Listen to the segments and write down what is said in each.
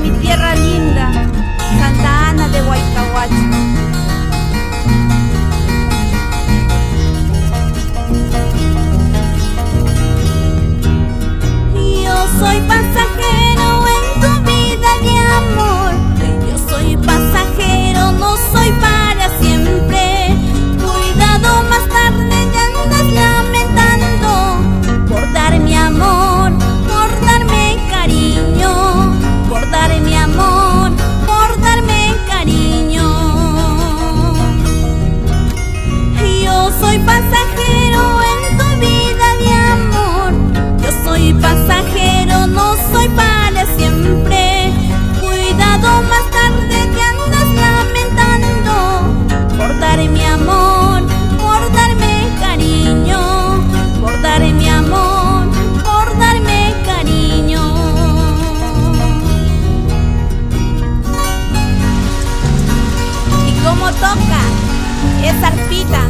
mi tierra linda, Santa Ana de Huaycahuacho. Yo soy pasajero en tu vida de amor. Yo soy pasajero, no soy para siempre. Cuidado, más tarde te andas lamentando por dar mi amor, por darme cariño, por dar mi amor, por darme cariño. Yo soy pasajero en tu vida de amor. Yo soy pasajero, no soy para siempre. Cuidado, más tarde te andas lamentando por dar mi amor, por darme cariño, por dar mi amor, por darme cariño. Y como toca esa arpita,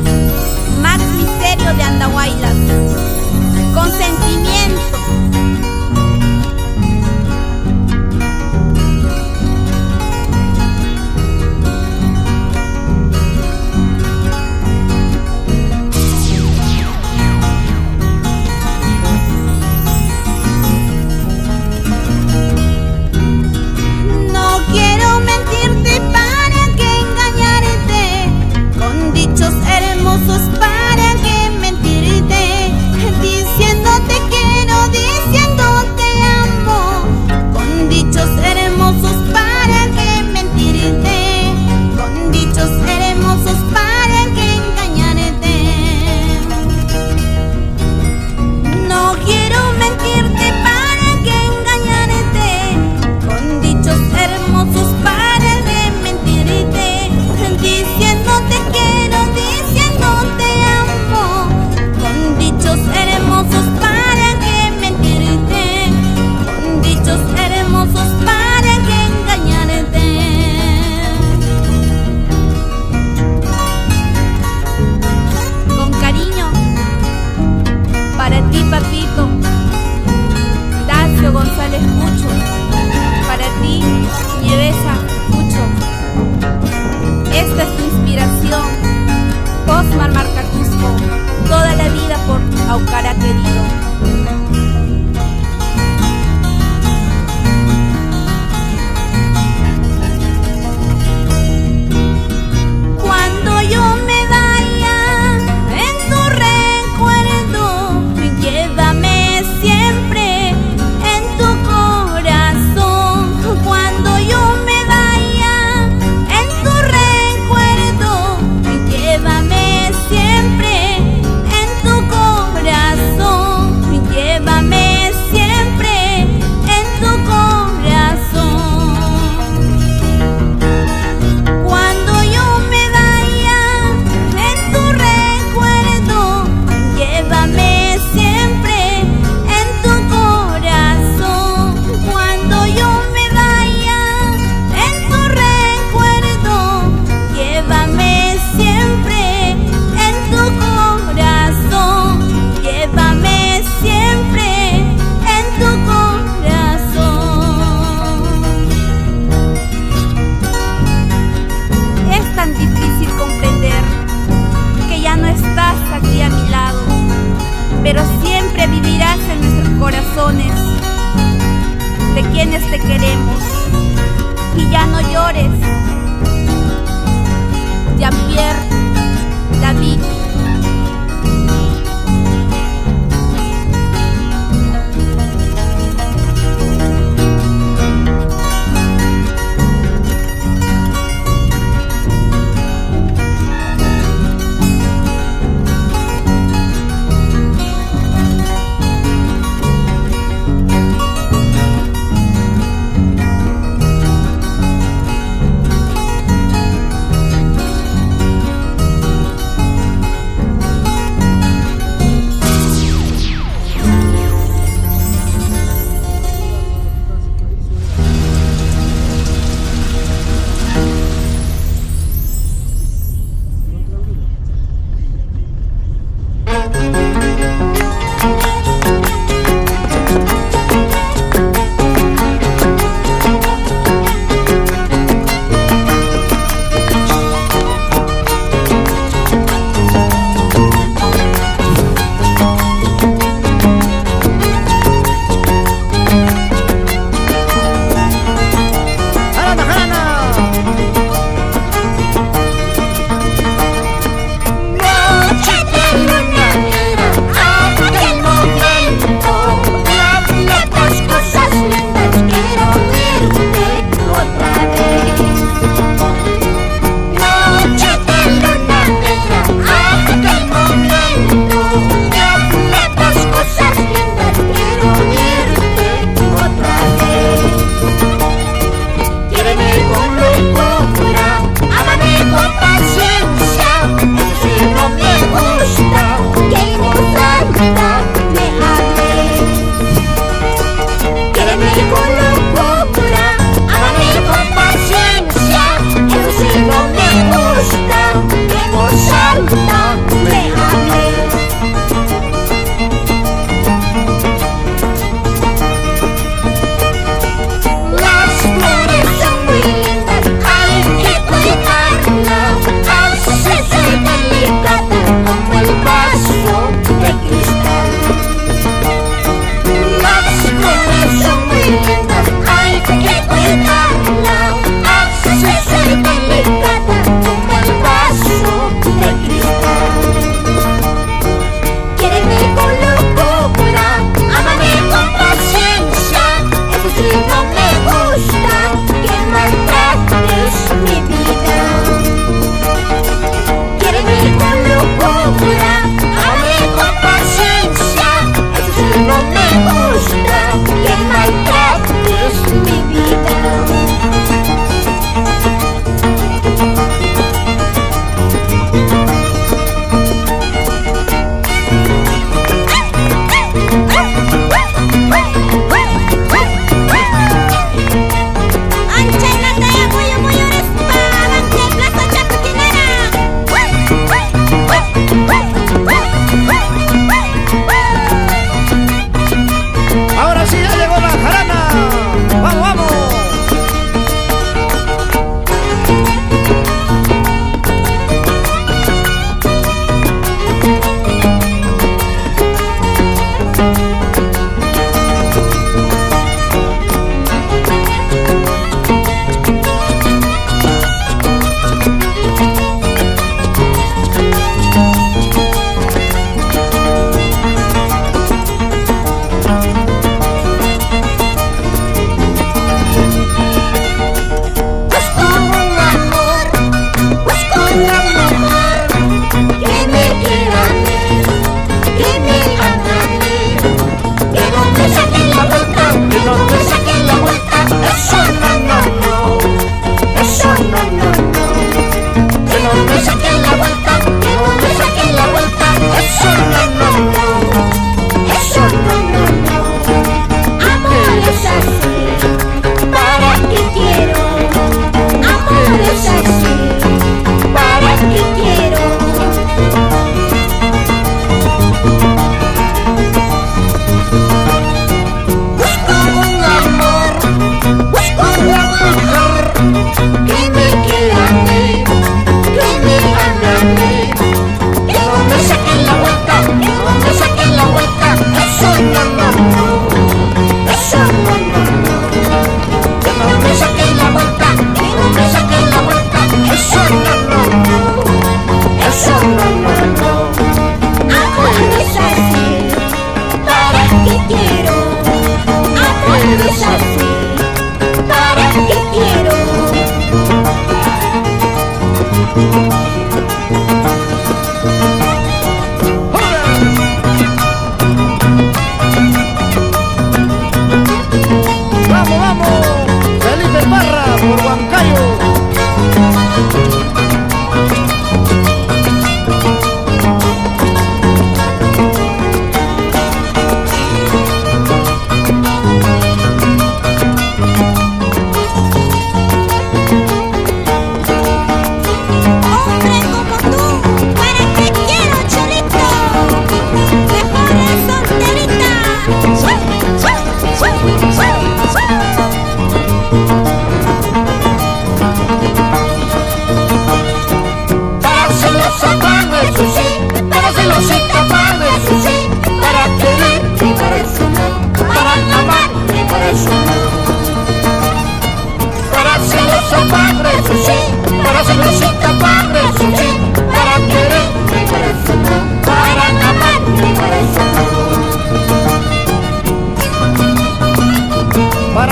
Max Misterio de Andahuaylas, con sentimiento. No quiero mentirte para que engañarte, con dichos hermosos para que mentirte, diciéndote quiero, diciéndote amo, con dichos hermosos para que mentirte, con dichos hermosos para que engañarte. No quiero mentirte para que engañarte, con dichos hermosos para que mentirte, diciéndote quiero, diciéndote amo, con dichos hermosos para que mentirte, con dichos hermosos para que engañarte. Con cariño para ti, papito Dacio González Pucho, para ti, Nievesa Pucho. Esta es tu inspiración, Cosmar Marcatusco, toda la vida por Aucara querido. Cuando yo me vaya en tu recuerdo, llévame siempre en tu corazón. Cuando yo me vaya en tu recuerdo,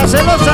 celoso.